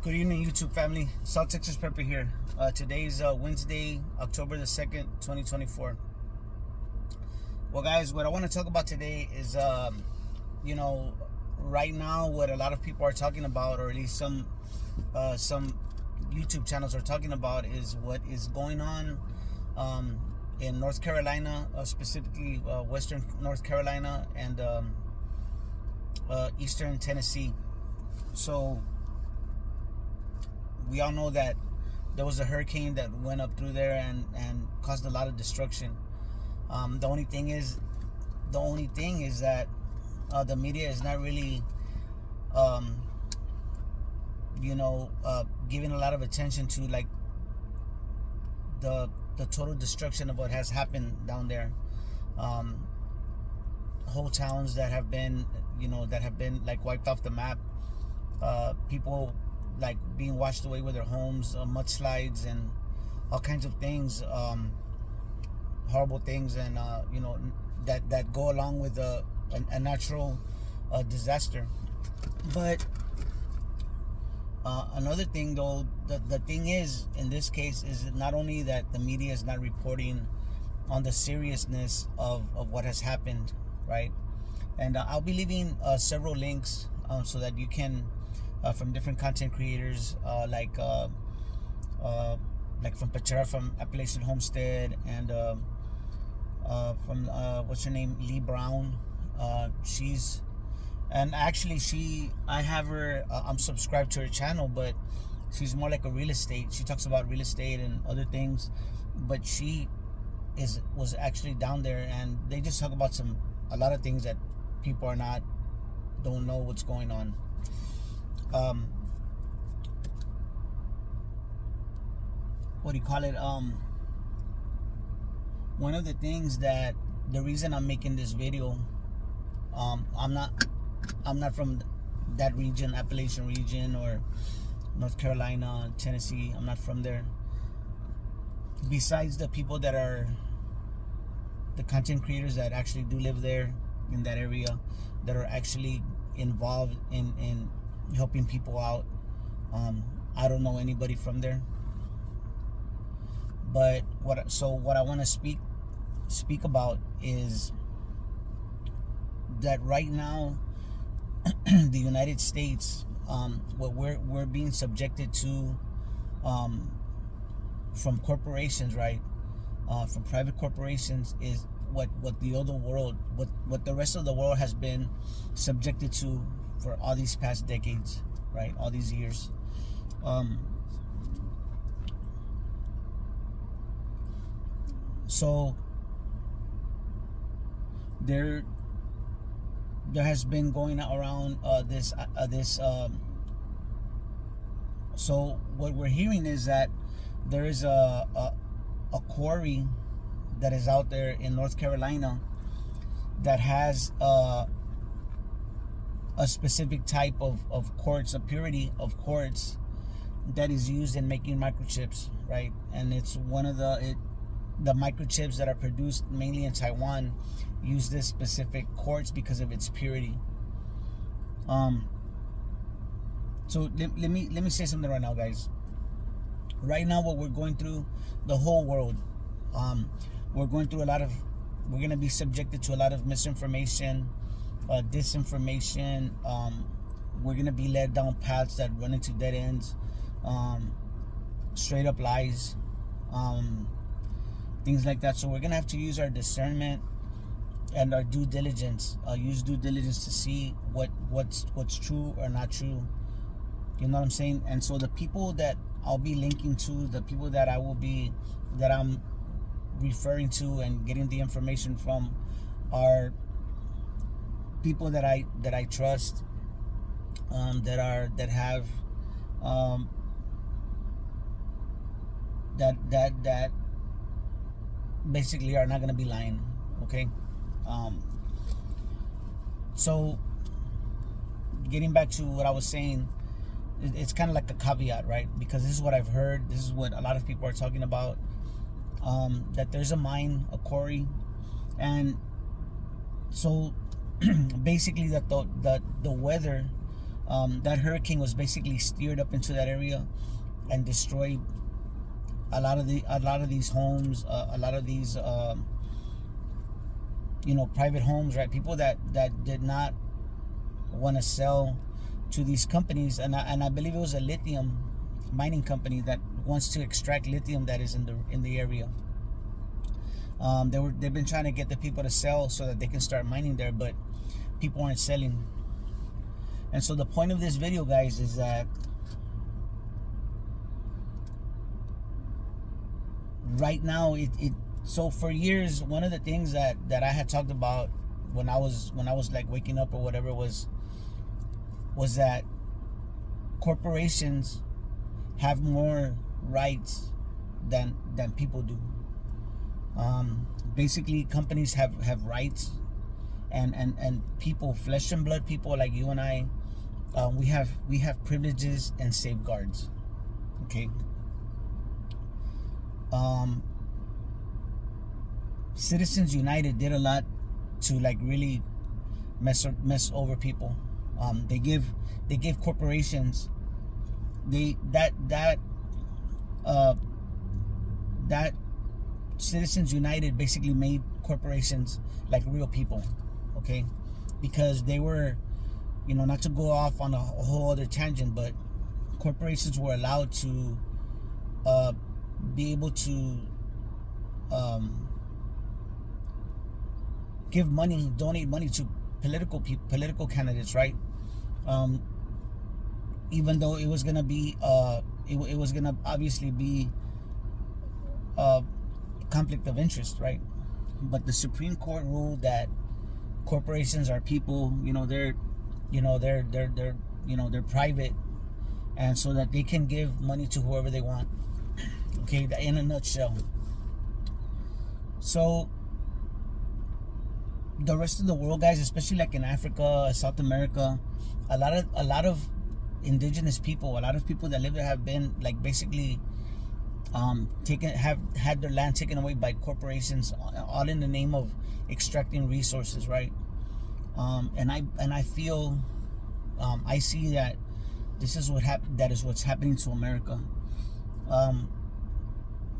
Good evening, YouTube family. South Texas Pepper here. Today's Wednesday, October the 2nd, 2024. Well, guys, what I want to talk about today is, right now, what a lot of people are talking about, or at least some YouTube channels are talking about, is what is going on in North Carolina, specifically Western North Carolina and Eastern Tennessee. So we all know that there was a hurricane that went up through there and caused a lot of destruction. The only thing is that the media is not really, giving a lot of attention to like the total destruction of what has happened down there. Whole towns that have been like wiped off the map. People like being washed away with their homes, mudslides and all kinds of things, horrible things, and that go along with a natural disaster. But another thing, though, the thing is, in this case, is not only that the media is not reporting on the seriousness of what has happened, right? And I'll be leaving several links so that you can, from different content creators, like from Patera, from Appalachian Homestead, and from what's her name, Leigh Brown. I have her. I'm subscribed to her channel, but she's more like a real estate. She talks about real estate and other things, but she was actually down there, and they just talk about a lot of things that people don't know what's going on. What do you call it? One of the things that the reason I'm making this video, I'm not from that region, Appalachian region, or North Carolina, Tennessee. I'm not from there. Besides the people that are the content creators that actually do live there in that area, that are actually involved in helping people out, I don't know anybody from there. But what I want to speak about is that right now, the United States, what we're being subjected to, from corporations, right? From private corporations, is what the other world, what the rest of the world has been subjected to for all these past decades, right? All these years. So there has been going around this. So what we're hearing is that there is a quarry that is out there in North Carolina that has a specific type of quartz, a purity of quartz that is used in making microchips, right? And it's one of the microchips that are produced mainly in Taiwan use this specific quartz because of its purity. So let me say something right now, guys. Right now, what we're going through, the whole world, we're going to be subjected to a lot of misinformation, disinformation. We're going to be led down paths that run into dead ends, straight up lies, things like that. So we're going to have to use our discernment and our due diligence. Use due diligence to see what's true or not true. You know what I'm saying? And so the people that I'll be linking to, the people that I'm referring to and getting the information from, are people that I trust, that have that basically are not going to be lying. Okay. So getting back to what I was saying, it's kind of like a caveat, right? Because this is what I've heard, this is what a lot of people are talking about, that there's a mine, a quarry, and so basically that the weather That hurricane was basically steered up into that area and destroyed a lot of these homes, a lot of these private homes, right? People that did not want to sell to these companies, and I believe it was a lithium mining company that wants to extract lithium that is in the area. They've been trying to get the people to sell so that they can start mining there, but people aren't selling. And so the point of this video, guys, is that right now so for years, one of the things that I had talked about when I was like waking up or whatever was that corporations have more rights than people do. Basically, companies have rights, and people, flesh and blood people like you and I, we have privileges and safeguards. Okay. Citizens United did a lot to like really mess over people. They give corporations that Citizens United basically made corporations like real people, okay? Because they were, not to go off on a whole other tangent, but corporations were allowed to be able to donate money to political candidates, right? Even though it was gonna be it was gonna obviously be conflict of interest, right? But the Supreme Court ruled that corporations are people, they're private, and so that they can give money to whoever they want. Okay, in a nutshell. So the rest of the world, guys, especially like in Africa, South America, a lot of indigenous people, a lot of people that live there have been like basically have had their land taken away by corporations, all in the name of extracting resources, right? And I feel I see that this is what's happening to America.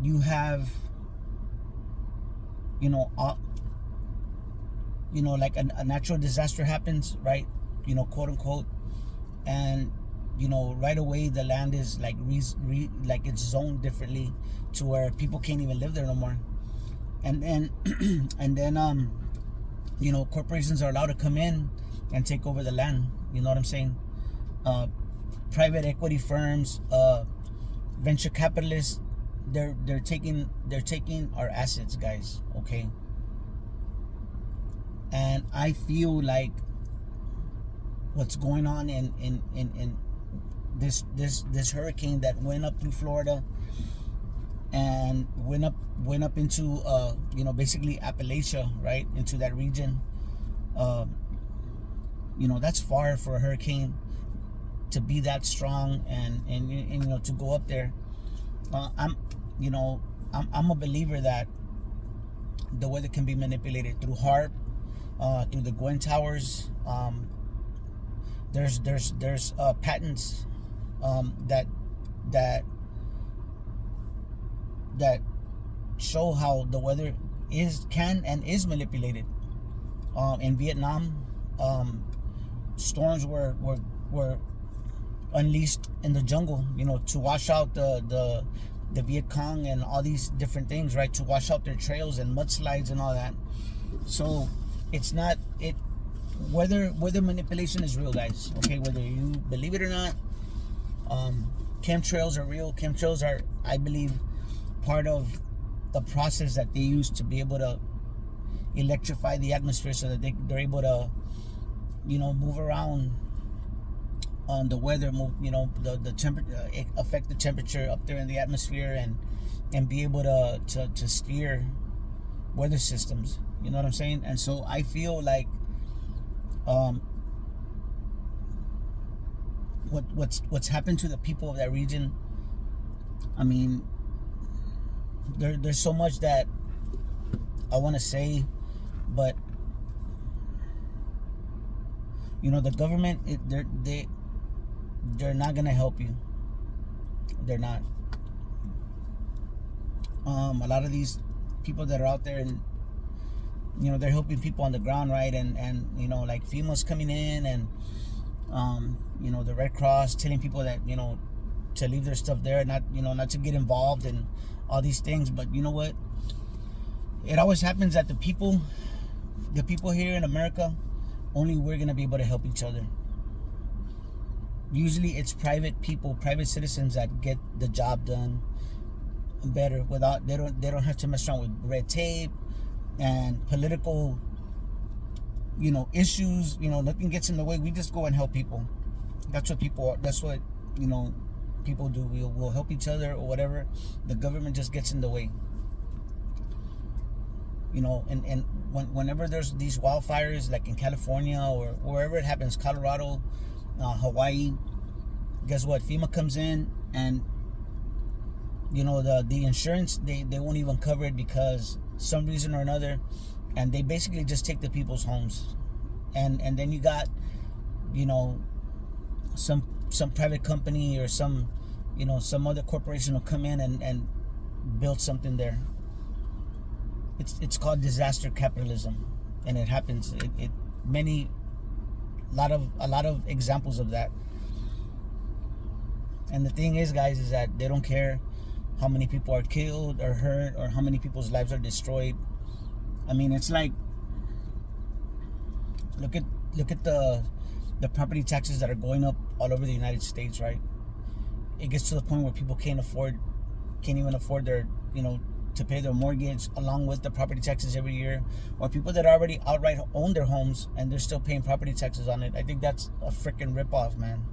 You have like a natural disaster happens, right? Quote unquote, and right away the land is like like it's zoned differently to where people can't even live there no more, and then corporations are allowed to come in and take over the land. You know what I'm saying? Private equity firms, venture capitalists, they're taking our assets, guys. Okay. And I feel like what's going on in this hurricane that went up through Florida and went up into basically Appalachia, right, into that region. That's far for a hurricane to be that strong and to go up there. I'm a believer that the weather can be manipulated through HAARP, through the Gwen Towers. There's patents that show how the weather can and is manipulated. In Vietnam, storms were unleashed in the jungle, to wash out the Viet Cong and all these different things, right? To wash out their trails and mudslides and all that. So it's not weather manipulation is real, guys. Okay, whether you believe it or not, chemtrails are real. Chemtrails are, I believe, part of the process that they use to be able to electrify the atmosphere so that they're able to move around on the weather, the temperature, affect the temperature up there in the atmosphere, and be able to steer weather systems. You know what I'm saying? And so I feel like what's happened to the people of that region, I mean, there's so much that I want to say, but the government, they're not gonna help you. They're not. A lot of these people that are out there, and they're helping people on the ground, right? And like FEMA's coming in, and the Red Cross telling people that to leave their stuff there, not to get involved in all these things. But you know what? It always happens that the people here in America, only we're gonna be able to help each other. Usually it's private people, private citizens that get the job done better without they don't have to mess around with red tape and political issues. Nothing gets in the way. We just go and help people. That's what people do. We'll help each other or whatever. The government just gets in the way. And whenever there's these wildfires, like in California or wherever it happens, Colorado, Hawaii, guess what? FEMA comes in, and the insurance, they won't even cover it because some reason or another, and they basically just take the people's homes, and then you got some private company or some other corporation will come in and build something there. It's called disaster capitalism, and it happens. A lot of examples of that. And the thing is, guys, is that they don't care how many people are killed or hurt or how many people's lives are destroyed. I mean, it's like, look at the property taxes that are going up all over the United States, right? It gets to the point where people can't even afford their to pay their mortgage along with the property taxes every year, or people that already outright own their homes and they're still paying property taxes on it. I think that's a freaking ripoff, man.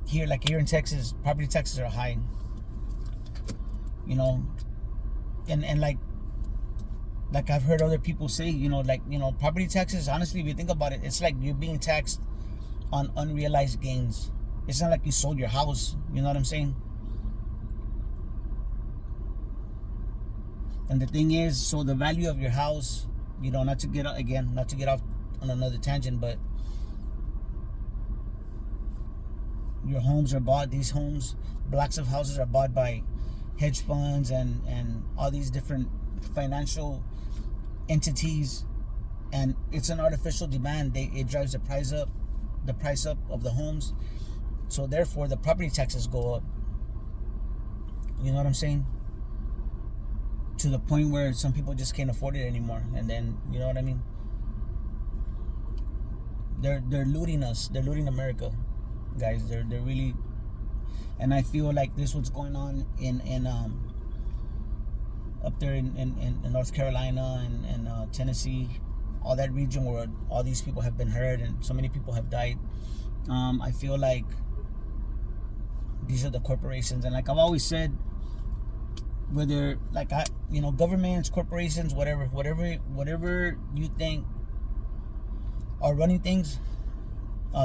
Here in Texas, property taxes are high. And like I've heard other people say, property taxes, honestly, if you think about it, it's like you're being taxed on unrealized gains. It's not like you sold your house, you know what I'm saying? And the thing is, so the value of your house, not to get off on another tangent, but your homes are bought, these homes, blocks of houses are bought by hedge funds and all these different financial entities, and it's an artificial demand. It drives the price up of the homes, so therefore the property taxes go up. You know what I'm saying? To the point where some people just can't afford it anymore. And then, you know what I mean? They're looting us. They're looting America, guys. They're really. And I feel like this what's going on in up there in North Carolina and Tennessee, all that region where all these people have been hurt and so many people have died. I feel like these are the corporations, and like I've always said, whether governments, corporations, whatever you think are running things,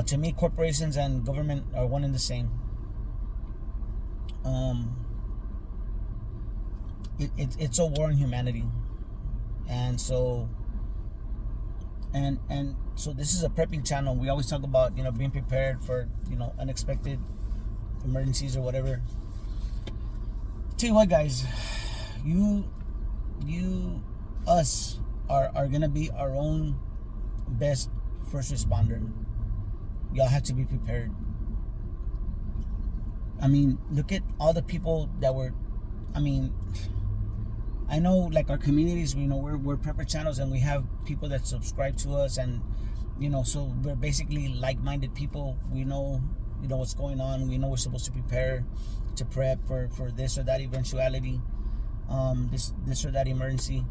to me, corporations and government are one and the same. It's a war on humanity, and so this is a prepping channel. We always talk about being prepared for unexpected emergencies or whatever. Tell you what, guys, us are gonna be our own best first responder. Y'all have to be prepared. I mean, look at all the people that were. I mean, I know, like, our communities, we're prepper channels, and we have people that subscribe to us, and so we're basically like-minded people. We know what's going on. We know we're supposed to prepare to prep for this or that eventuality, this or that emergency.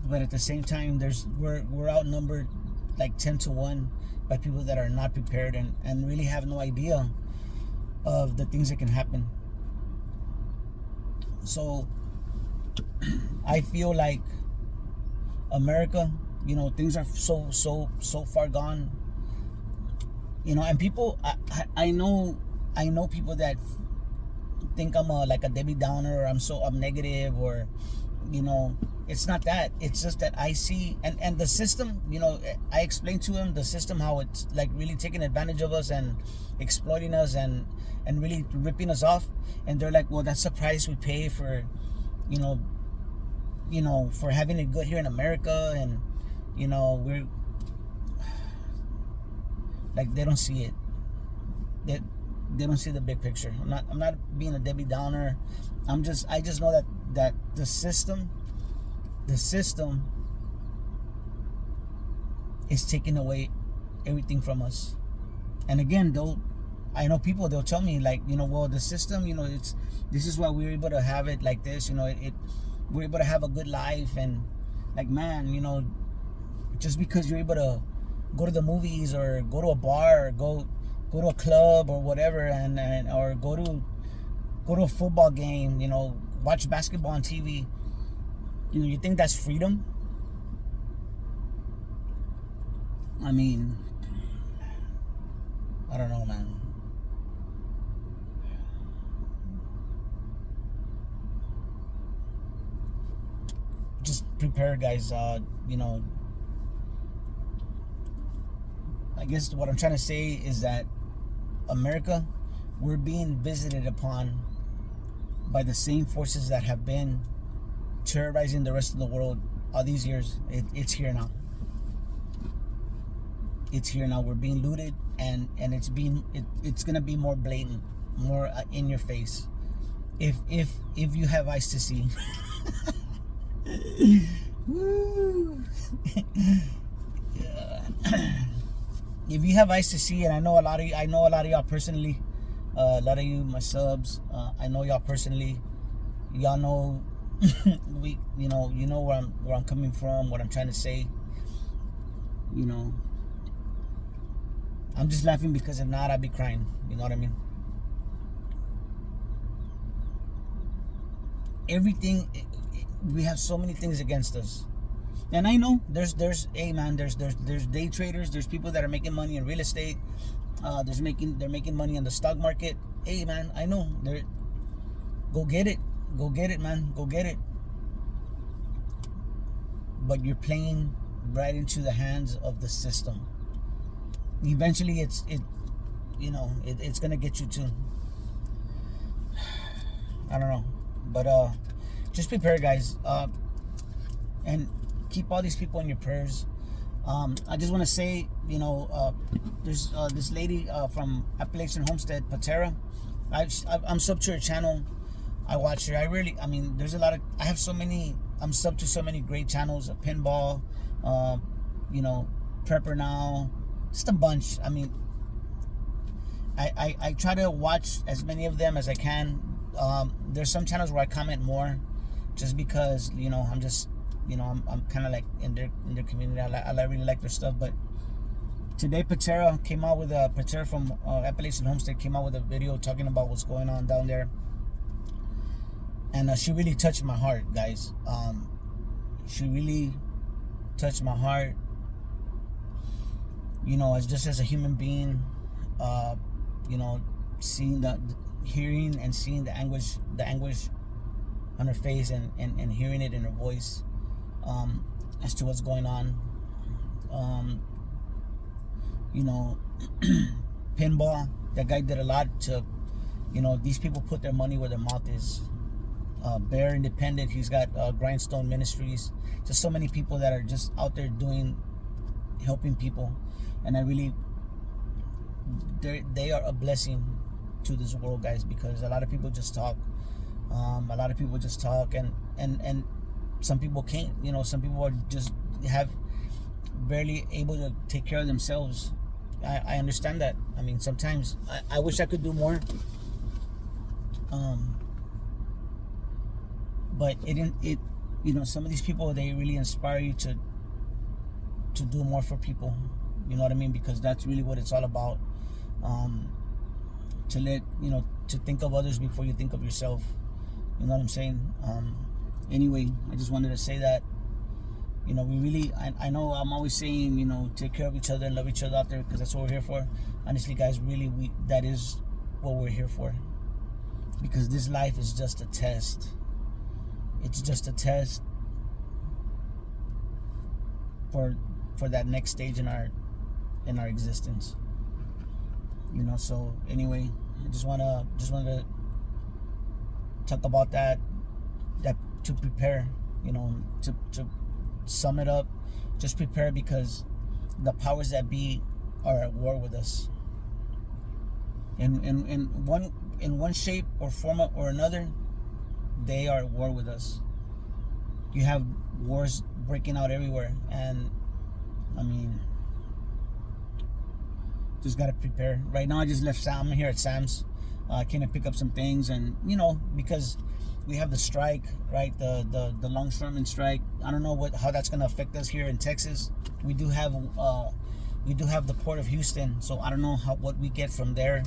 But at the same time, we're outnumbered like 10-1 by people that are not prepared and really have no idea of the things that can happen. So I feel like America, things are so far gone. And people, I know people that think I'm like a Debbie Downer, or I'm negative, or You know, it's not that. It's just that I see, and the system, you know, I explained to him the system, how it's like really taking advantage of us and exploiting us and really ripping us off. And they're like, well, that's the price we pay for, you know, for having it good here in America. And, you know, we're like, they don't see it. They don't see the big picture. I'm not being a Debbie Downer. I just know that the system is taking away everything from us. And again, I know people, they'll tell me like, you know, well, the system, you know, this is why we're able to have it like this, you know, we're able to have a good life. And like, man, you know, just because you're able to go to the movies or go to a bar or go to a club or whatever, and or go to a football game, you know, watch basketball on TV, you know, you think that's freedom? I mean, I don't know, man. Just prepare, guys. You know, I guess what I'm trying to say is that America, we're being visited upon by the same forces that have been terrorizing the rest of the world all these years. It's here now. It's here now. We're being looted, and it's gonna be more blatant, more in your face, if you have eyes to see. Woo. Yeah. If you have eyes to see, and I know a lot of y'all personally, a lot of you, my subs, I know y'all personally. Y'all know, you know where I'm coming from, what I'm trying to say. You know, I'm just laughing because if not, I'd be crying. You know what I mean? Everything, we have so many things against us. And I know there's hey man, there's day traders, there's people that are making money in real estate. They're making money in the stock market. Hey man, I know. Go get it, man, go get it. But you're playing right into the hands of the system. Eventually, it's gonna get you too. I don't know, but just prepare, guys, and keep all these people in your prayers. I just want to say, you know, there's this lady from Appalachian Homestead, Patera. I'm sub to her channel. I watch her. There's a lot of, I'm sub to so many great channels, Pinball, you know, Prepper Now, just a bunch. I mean, I try to watch as many of them as I can. There's some channels where I comment more, just because, you know, I'm just, you know, I'm kind of like in their community. I really like their stuff. But today, Patera from Appalachian Homestead came out with a video talking about what's going on down there, and she really touched my heart, guys. She really touched my heart. You know, as a human being, you know, hearing and seeing the anguish on her face, and hearing it in her voice, as to what's going on. You know, Pinball, that guy did a lot to, you know, these people put their money where their mouth is. Bear Independent, he's got Grindstone Ministries. Just so many people that are just out there helping people, and they are a blessing to this world, guys, because a lot of people just talk. And some people can't, you know, some people are just barely able to take care of themselves. I understand that. I mean, sometimes I wish I could do more. But you know, some of these people, they really inspire you to do more for people. You know what I mean? Because that's really what it's all about. To think of others before you think of yourself. You know what I'm saying? Anyway, I just wanted to say that, you know, I know I'm always saying, you know, take care of each other and love each other out there, because that's what we're here for. Honestly, guys, really, that is what we're here for. Because this life is just a test. It's just a test for that next stage in our existence. You know, so anyway, I just wanted to talk about that to prepare, you know, to sum it up, just prepare, because the powers that be are at war with us. In one shape or form or another, they are at war with us. You have wars breaking out everywhere, and I mean, just gotta prepare. Right now, I just left Sam here at Sam's. Came to pick up some things, and you know, because we have the strike, right? The longshoreman strike. I don't know how that's gonna affect us here in Texas. We do have the port of Houston, so I don't know what we get from there,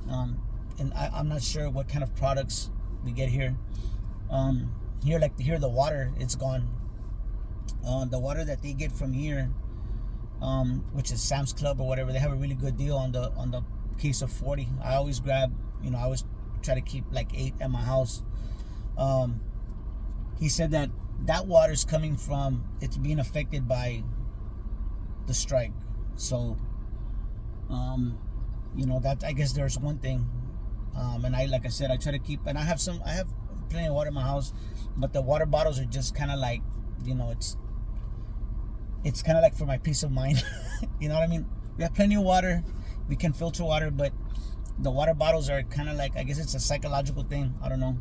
and I'm not sure what kind of products we get here. Here the water, it's gone. The water that they get from here, which is Sam's Club or whatever, they have a really good deal on the case of 40. I always grab, you know, I always try to keep like 8 at my house. He said that water's coming from, it's being affected by the strike. So, you know, that, I guess there's one thing. And like I said, I try to keep, and I have plenty of water in my house, but the water bottles are just kind of like, you know, it's kind of like for my peace of mind. You know what I mean? We have plenty of water, we can filter water, but the water bottles are kind of like, I guess it's a psychological thing, I don't know.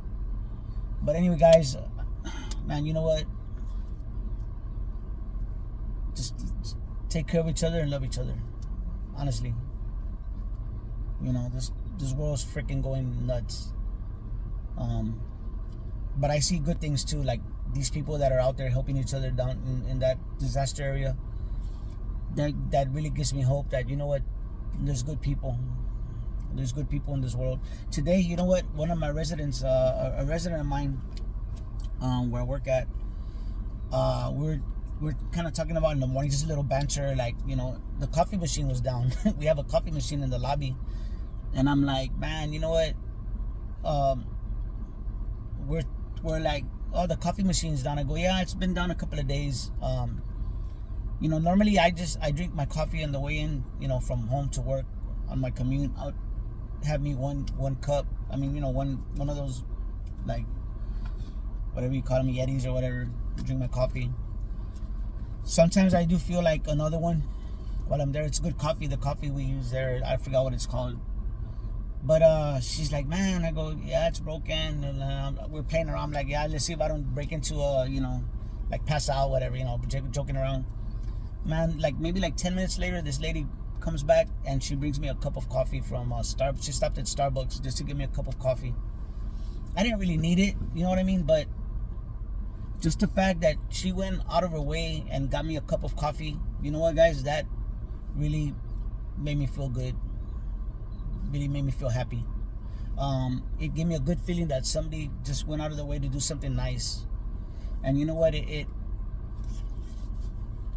But anyway, guys, man, you know what, just take care of each other and love each other, honestly. You know, this world's freaking going nuts. But I see good things too, like these people that are out there helping each other down in that disaster area. That really gives me hope that, you know what, there's good people. There's good people in this world. Today, you know what, one of my residents, a resident of mine, where I work at, we're kind of talking about in the morning, just a little banter, like, you know, the coffee machine was down. We have a coffee machine in the lobby, and I'm like, man, you know what, we're like, oh, the coffee machine's down. I go, yeah, it's been down a couple of days. You know, normally I drink my coffee on the way in, you know, from home to work on my commute. I'll have me one cup. I mean, you know, one of those, like, whatever you call them, Yetis or whatever, drink my coffee. Sometimes I do feel like another one while I'm there. It's good coffee. The coffee we use there, I forgot what it's called. But she's like, man, I go, yeah, it's broken. And we're playing around. I'm like, yeah, let's see if I don't break into you know, like pass out, whatever, you know, joking around. Man, like maybe like 10 minutes later, this lady comes back and she brings me a cup of coffee from Starbucks. She stopped at Starbucks just to give me a cup of coffee. I didn't really need it, you know what I mean? But just the fact that she went out of her way and got me a cup of coffee, you know what, guys, that really made me feel good. Really made me feel happy. It gave me a good feeling that somebody just went out of their way to do something nice. And you know what, it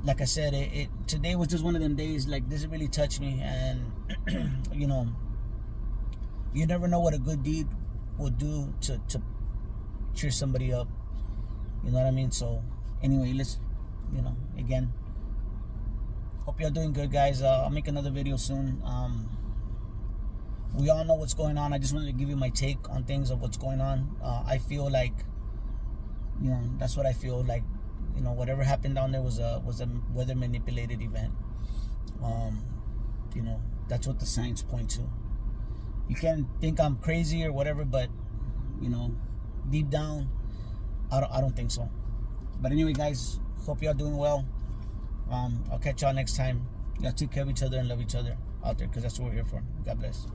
like I said, it today was just one of them days, like, this really touched me. And you know, you never know what a good deed will do to cheer somebody up, you know what I mean? So anyway, let's, you know, again, hope y'all doing good, guys. I'll make another video soon. We all know what's going on. I just wanted to give you my take on things of what's going on. I feel like, you know, that's what I feel like. You know, whatever happened down there was a weather manipulated event. You know, that's what the signs point to. You can think I'm crazy or whatever, but you know, deep down, I don't think so. But anyway, guys, hope y'all doing well. I'll catch y'all next time. Y'all take care of each other and love each other out there, because that's what we're here for. God bless.